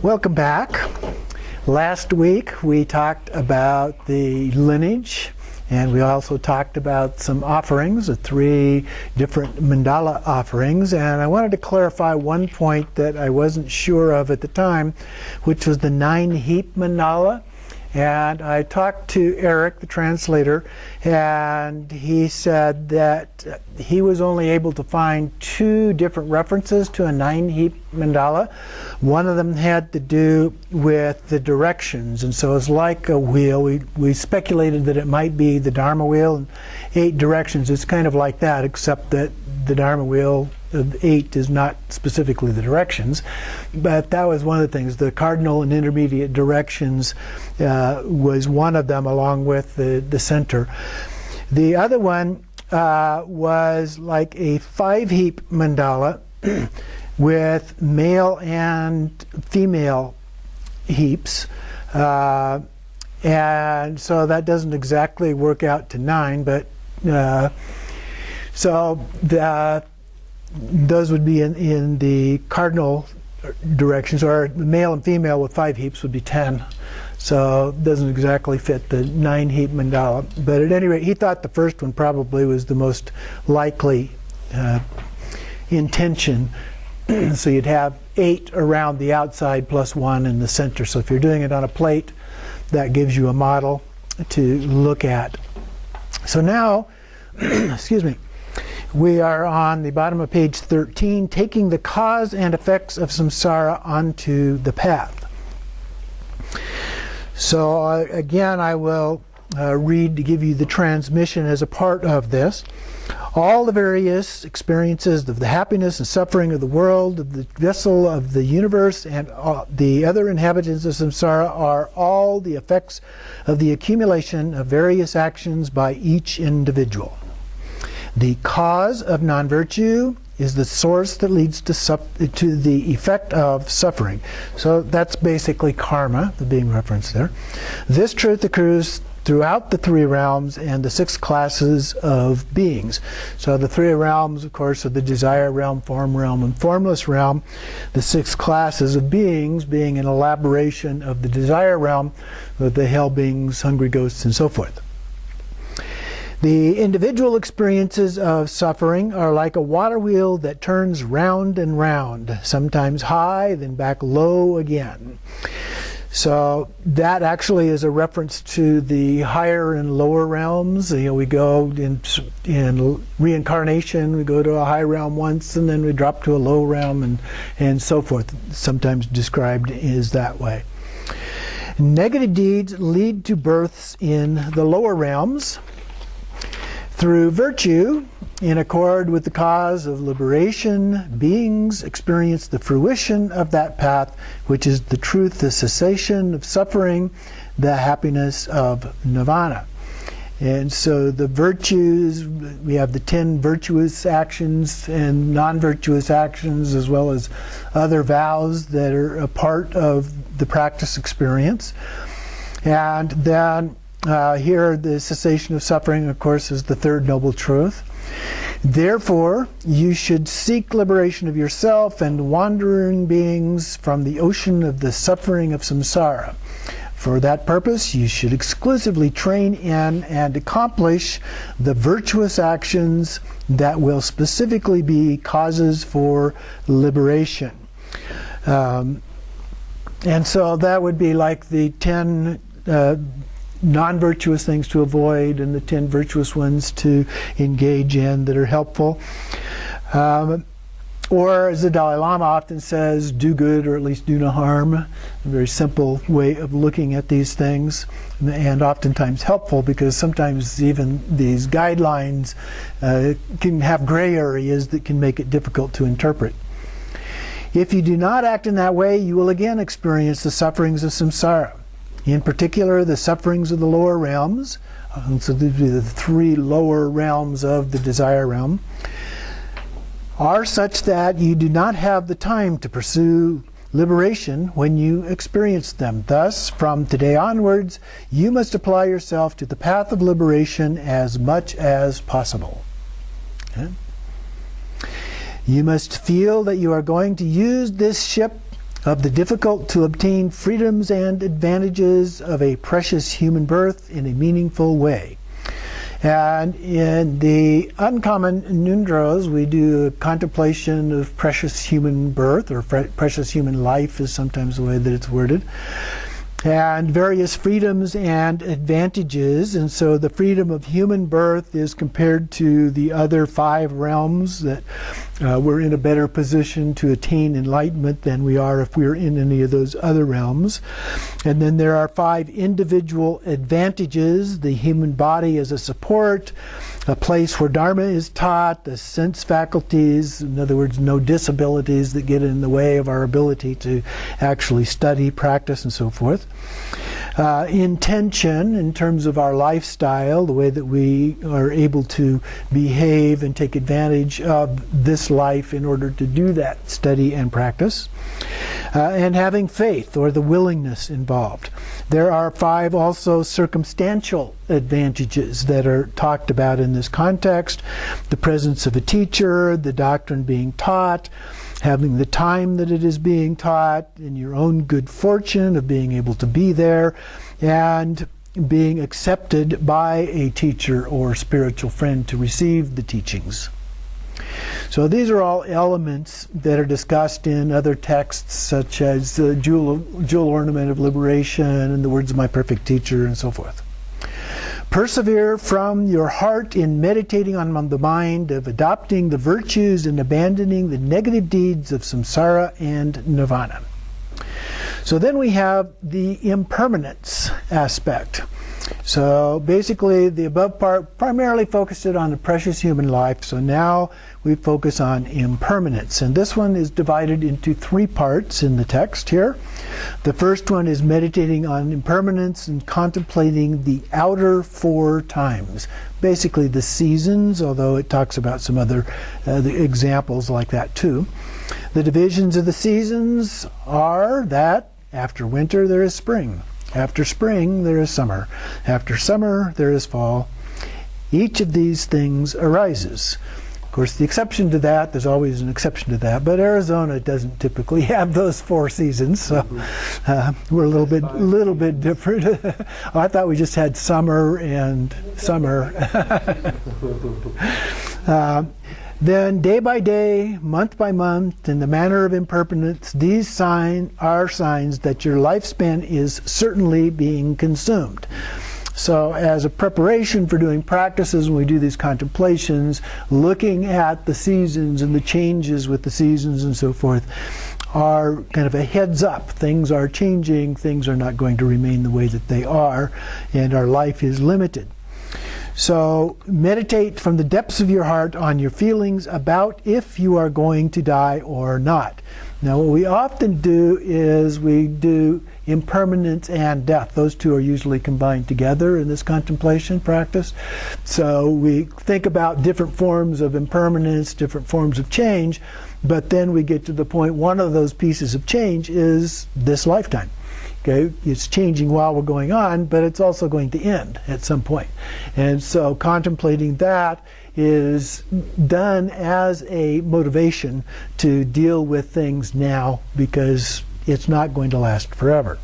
Welcome back. Last week we talked about the lineage, and we also talked about some offerings, the 3 different mandala offerings, and I wanted to clarify one point that I wasn't sure of at the time, which was the 9-heap mandala. And I talked to Eric, the translator, and he said that he was only able to find 2 different references to a 9-heap mandala. One of them had to do with the directions, and so it's like a wheel. We speculated that it might be the Dharma wheel and 8 directions. It's kind of like that, except that the Dharma wheel of 8 is not specifically the directions, but that was one of the things. The cardinal and intermediate directions was one of them, along with the center. The other one was like a 5-heap mandala with male and female heaps, and so that doesn't exactly work out to 9, but so those would be in the cardinal directions, or the male and female with 5 heaps would be 10. So it doesn't exactly fit the 9-heap mandala. But at any rate, he thought the first one probably was the most likely intention. So you'd have 8 around the outside plus 1 in the center. So if you're doing it on a plate, that gives you a model to look at. So now, excuse me, we are on the bottom of page 13, taking the cause and effects of samsara onto the path. So again, I will read to give you the transmission as a part of this. All the various experiences of the happiness and suffering of the world, of the vessel of the universe, and the other inhabitants of samsara are all the effects of the accumulation of various actions by each individual. The cause of non-virtue is the source that leads to the effect of suffering. So that's basically karma, the being referenced there. This truth accrues throughout the 3 realms and the 6 classes of beings. So the 3 realms, of course, are the desire realm, form realm, and formless realm. The 6 classes of beings being an elaboration of the desire realm, with the hell beings, hungry ghosts, and so forth. The individual experiences of suffering are like a water wheel that turns round and round, sometimes high, then back low again. So that actually is a reference to the higher and lower realms. You know, we go in reincarnation, we go to a high realm once, and then we drop to a low realm, and so forth. Sometimes described is that way. Negative deeds lead to births in the lower realms. Through virtue, in accord with the cause of liberation, beings experience the fruition of that path, which is the truth, the cessation of suffering, the happiness of nirvana. And so the virtues, we have the 10 virtuous actions and non-virtuous actions, as well as other vows that are a part of the practice experience. And then here, the cessation of suffering, of course, is the 3rd noble truth. Therefore, you should seek liberation of yourself and wandering beings from the ocean of the suffering of samsara. For that purpose, you should exclusively train in and accomplish the virtuous actions that will specifically be causes for liberation. And so that would be like the 10 non-virtuous things to avoid and the 10 virtuous ones to engage in that are helpful. Or, as the Dalai Lama often says, do good or at least do no harm. A very simple way of looking at these things, and oftentimes helpful, because sometimes even these guidelines can have gray areas that can make it difficult to interpret. If you do not act in that way, you will again experience the sufferings of samsara. In particular, the sufferings of the lower realms, so these would be the 3 lower realms of the desire realm, are such that you do not have the time to pursue liberation when you experience them. Thus, from today onwards, you must apply yourself to the path of liberation as much as possible. Okay? You must feel that you are going to use this ship of the difficult to obtain freedoms and advantages of a precious human birth in a meaningful way. And in the Uncommon Nundros, we do a contemplation of precious human birth, or precious human life is sometimes the way that it's worded, and various freedoms and advantages. And so the freedom of human birth is compared to the other 5 realms that we're in a better position to attain enlightenment than we are if we're in any of those other realms. And then there are 5 individual advantages: the human body as a support, a place where Dharma is taught, the sense faculties, in other words, no disabilities that get in the way of our ability to actually study, practice, and so forth. Intention, in terms of our lifestyle, the way that we are able to behave and take advantage of this life in order to do that study and practice. And having faith, or the willingness involved. There are 5 also circumstantial advantages that are talked about in this context: the presence of a teacher, the doctrine being taught, having the time that it is being taught, and your own good fortune of being able to be there, and being accepted by a teacher or spiritual friend to receive the teachings. So these are all elements that are discussed in other texts, such as the jewel ornament of liberation and the words of my perfect teacher, and so forth. Persevere from your heart in meditating on the mind of adopting the virtues and abandoning the negative deeds of samsara and nirvana. So then we have the impermanence aspect. So basically the above part primarily focused it on the precious human life. So now we focus on impermanence. And this one is divided into 3 parts in the text here. The first one is meditating on impermanence and contemplating the outer 4 times. Basically the seasons, although it talks about some other examples like that too. The divisions of the seasons are that after winter there is spring. After spring, there is summer. After summer, there is fall. Each of these things arises. Of course, the exception to that, there's always an exception to that, but Arizona doesn't typically have those 4 seasons, so we're a little bit different. Oh, I thought we just had summer and summer. Then day by day, month by month, in the manner of impermanence, these are signs that your lifespan is certainly being consumed. So as a preparation for doing practices, when we do these contemplations, looking at the seasons and the changes with the seasons and so forth, are kind of a heads up. Things are changing, things are not going to remain the way that they are, and our life is limited. So meditate from the depths of your heart on your feelings about if you are going to die or not. Now what we often do is we do impermanence and death. Those 2 are usually combined together in this contemplation practice. So we think about different forms of impermanence, different forms of change, but then we get to the point, one of those pieces of change is this lifetime. Okay, it's changing while we're going on, but it's also going to end at some point. And so contemplating that is done as a motivation to deal with things now, because it's not going to last forever.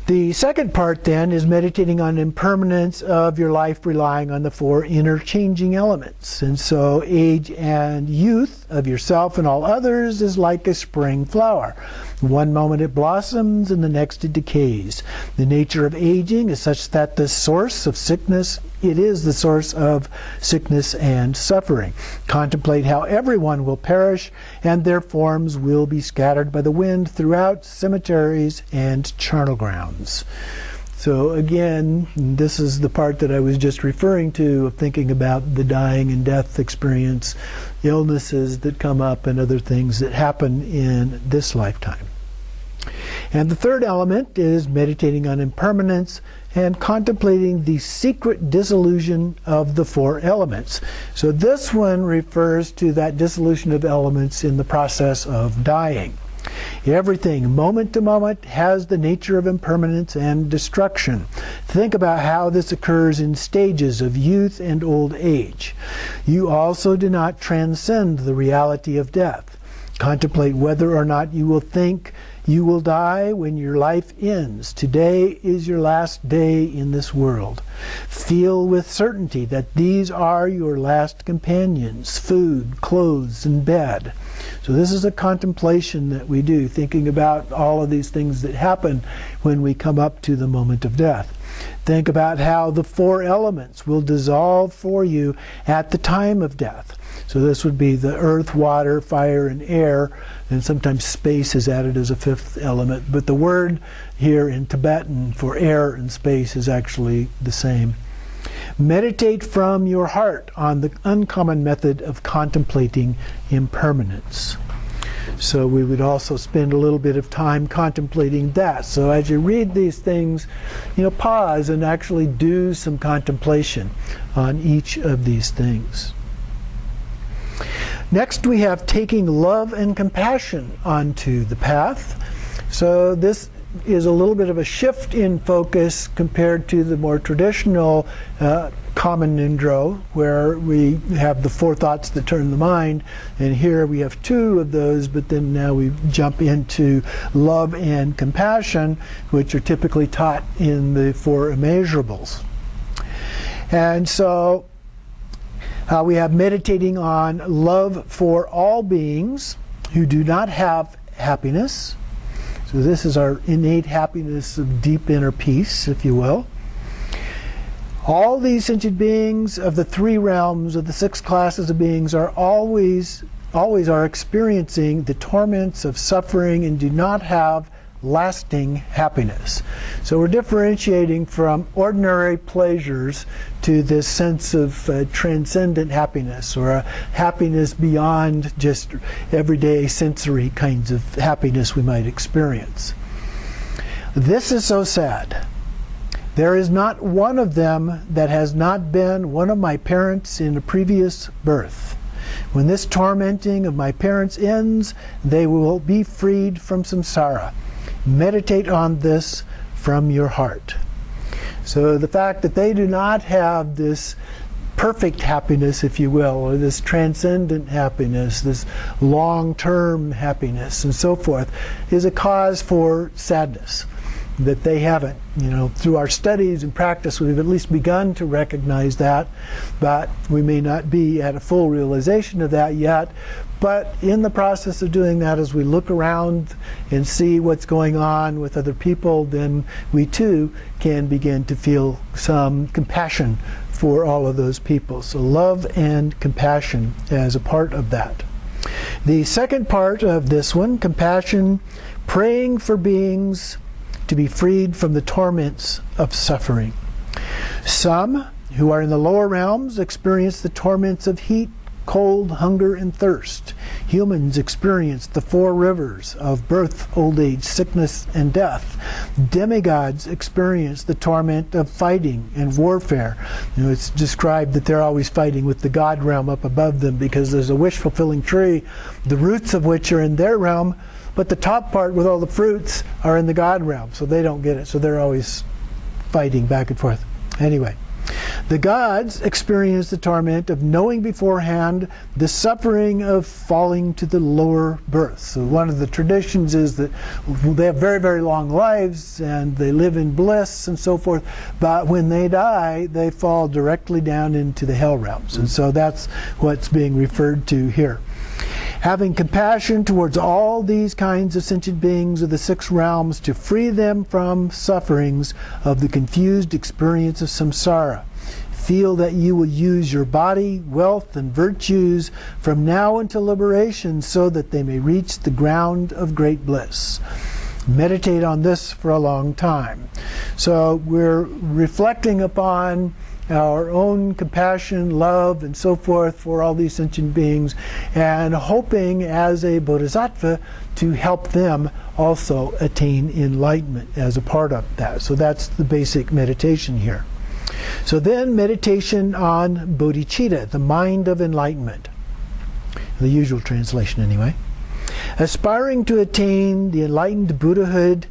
The second part then is meditating on impermanence of your life, relying on the 4 interchanging elements. And so age and youth of yourself and all others is like a spring flower. One moment it blossoms and the next it decays. The nature of aging is such that the source of sickness, it is the source of sickness and suffering. Contemplate how everyone will perish and their forms will be scattered by the wind throughout cemeteries and charnel grounds. So again, this is the part that I was just referring to, of thinking about the dying and death experience, illnesses that come up and other things that happen in this lifetime. And the third element is meditating on impermanence and contemplating the secret dissolution of the 4 elements. So this one refers to that dissolution of elements in the process of dying. Everything, moment to moment, has the nature of impermanence and destruction. Think about how this occurs in stages of youth and old age. You also do not transcend the reality of death. Contemplate whether or not you will think you will die when your life ends. Today is your last day in this world. Feel with certainty that these are your last companions: food, clothes, and bed. So this is a contemplation that we do, thinking about all of these things that happen when we come up to the moment of death. Think about how the four elements will dissolve for you at the time of death. So this would be the earth, water, fire, and air, and sometimes space is added as a fifth element. But the word here in Tibetan for air and space is actually the same. Meditate from your heart on the uncommon method of contemplating impermanence. So we would also spend a little bit of time contemplating that. So as you read these things, pause and actually do some contemplation on each of these things. Next, we have taking love and compassion onto the path. So this is a little bit of a shift in focus compared to the more traditional common Khandro, where we have the four thoughts that turn the mind, and here we have two of those, but then now we jump into love and compassion, which are typically taught in the four immeasurables. And so we have meditating on love for all beings who do not have happiness. So this is our innate happiness of deep inner peace, if you will. All these sentient beings of the three realms, of the six classes of beings, are always are experiencing the torments of suffering and do not have lasting happiness. So we're differentiating from ordinary pleasures to this sense of transcendent happiness, or a happiness beyond just everyday sensory kinds of happiness we might experience. This is so sad. There is not one of them that has not been one of my parents in a previous birth. When this tormenting of my parents ends, they will be freed from samsara. Meditate on this from your heart. So the fact that they do not have this perfect happiness, if you will, or this transcendent happiness, this long-term happiness, and so forth, is a cause for sadness. That they haven't. Through our studies and practice, we've at least begun to recognize that, but we may not be at a full realization of that yet. But in the process of doing that, as we look around and see what's going on with other people, then we too can begin to feel some compassion for all of those people. So love and compassion as a part of that. The second part of this one, compassion, praying for beings to be freed from the torments of suffering. Some who are in the lower realms experience the torments of heat, cold, hunger, and thirst. Humans experience the four rivers of birth, old age, sickness, and death. Demigods experience the torment of fighting and warfare. It's described that they're always fighting with the God realm up above them, because there's a wish-fulfilling tree, the roots of which are in their realm, but the top part with all the fruits are in the God realm, so they don't get it. So they're always fighting back and forth. Anyway, the gods experience the torment of knowing beforehand the suffering of falling to the lower birth. So one of the traditions is that they have very, very long lives and they live in bliss and so forth, but when they die, they fall directly down into the hell realms. And so that's what's being referred to here. Having compassion towards all these kinds of sentient beings of the six realms to free them from sufferings of the confused experience of samsara. Feel that you will use your body, wealth, and virtues from now until liberation so that they may reach the ground of great bliss. Meditate on this for a long time. So we're reflecting upon our own compassion, love, and so forth for all these sentient beings, and hoping as a bodhisattva to help them also attain enlightenment as a part of that. So that's the basic meditation here. So then meditation on bodhicitta, the mind of enlightenment. The usual translation anyway. Aspiring to attain the enlightened Buddhahood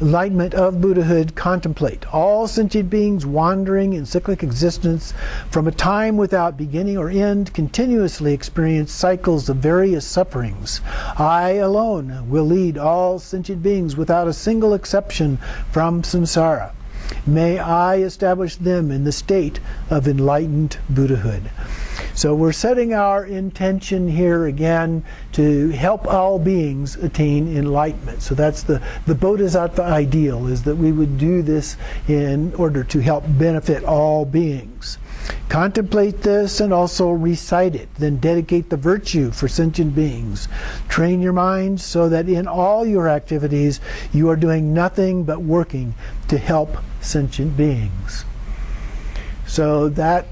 enlightenment of Buddhahood, contemplate. All sentient beings wandering in cyclic existence from a time without beginning or end continuously experience cycles of various sufferings. I alone will lead all sentient beings without a single exception from samsara. May I establish them in the state of enlightened Buddhahood. So we're setting our intention here again to help all beings attain enlightenment. So that's the Bodhisattva ideal, is that we would do this in order to help benefit all beings. Contemplate this and also recite it. Then dedicate the virtue for sentient beings. Train your mind so that in all your activities you are doing nothing but working to help sentient beings. So that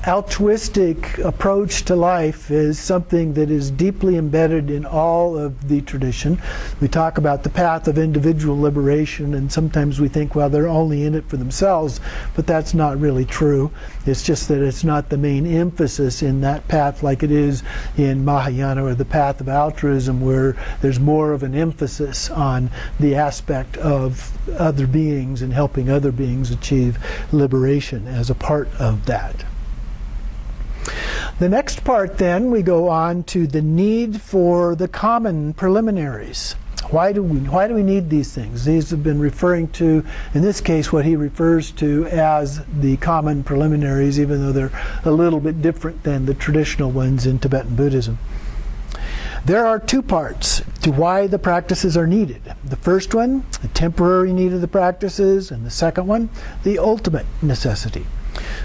altruistic approach to life is something that is deeply embedded in all of the tradition. We talk about the path of individual liberation, and sometimes we think, well, they're only in it for themselves, but that's not really true. It's just that it's not the main emphasis in that path like it is in Mahayana or the path of altruism, where there's more of an emphasis on the aspect of other beings and helping other beings achieve liberation as a part of that. The next part then, we go on to the need for the common preliminaries. Why do we need these things? These have been referring to, in this case, what he refers to as the common preliminaries, even though they're a little bit different than the traditional ones in Tibetan Buddhism. There are two parts to why the practices are needed. The first one, the temporary need of the practices, and the second one, the ultimate necessity.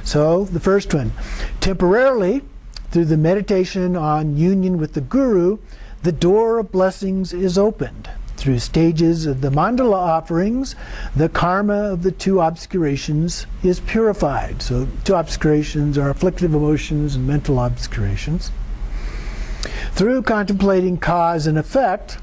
So, the first one, temporarily, through the meditation on union with the Guru, the door of blessings is opened. Through stages of the mandala offerings, the karma of the two obscurations is purified. So, two obscurations are afflictive emotions and mental obscurations. Through contemplating cause and effect,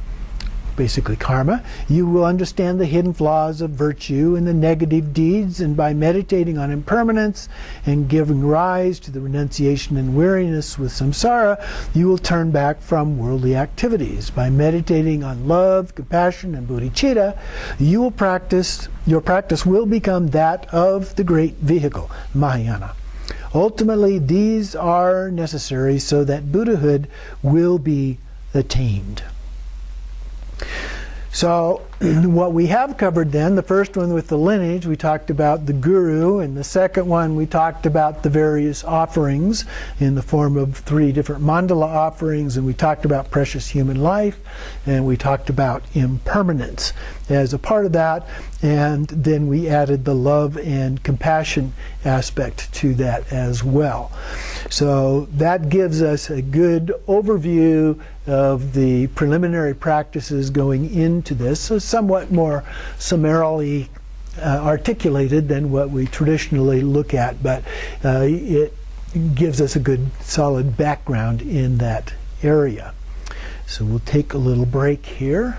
basically karma, you will understand the hidden flaws of virtue and the negative deeds, and by meditating on impermanence and giving rise to the renunciation and weariness with samsara, you will turn back from worldly activities. By meditating on love, compassion, and bodhicitta, your practice will become that of the great vehicle, Mahayana. Ultimately, these are necessary so that Buddhahood will be attained. So, what we have covered then, the first one with the lineage, we talked about the Guru, and the second one we talked about the various offerings in the form of 3 different mandala offerings, and we talked about precious human life, and we talked about impermanence as a part of that, and then we added the love and compassion aspect to that as well. So that gives us a good overview of the preliminary practices going into this, so somewhat more summarily articulated than what we traditionally look at, but it gives us a good solid background in that area. So we'll take a little break here.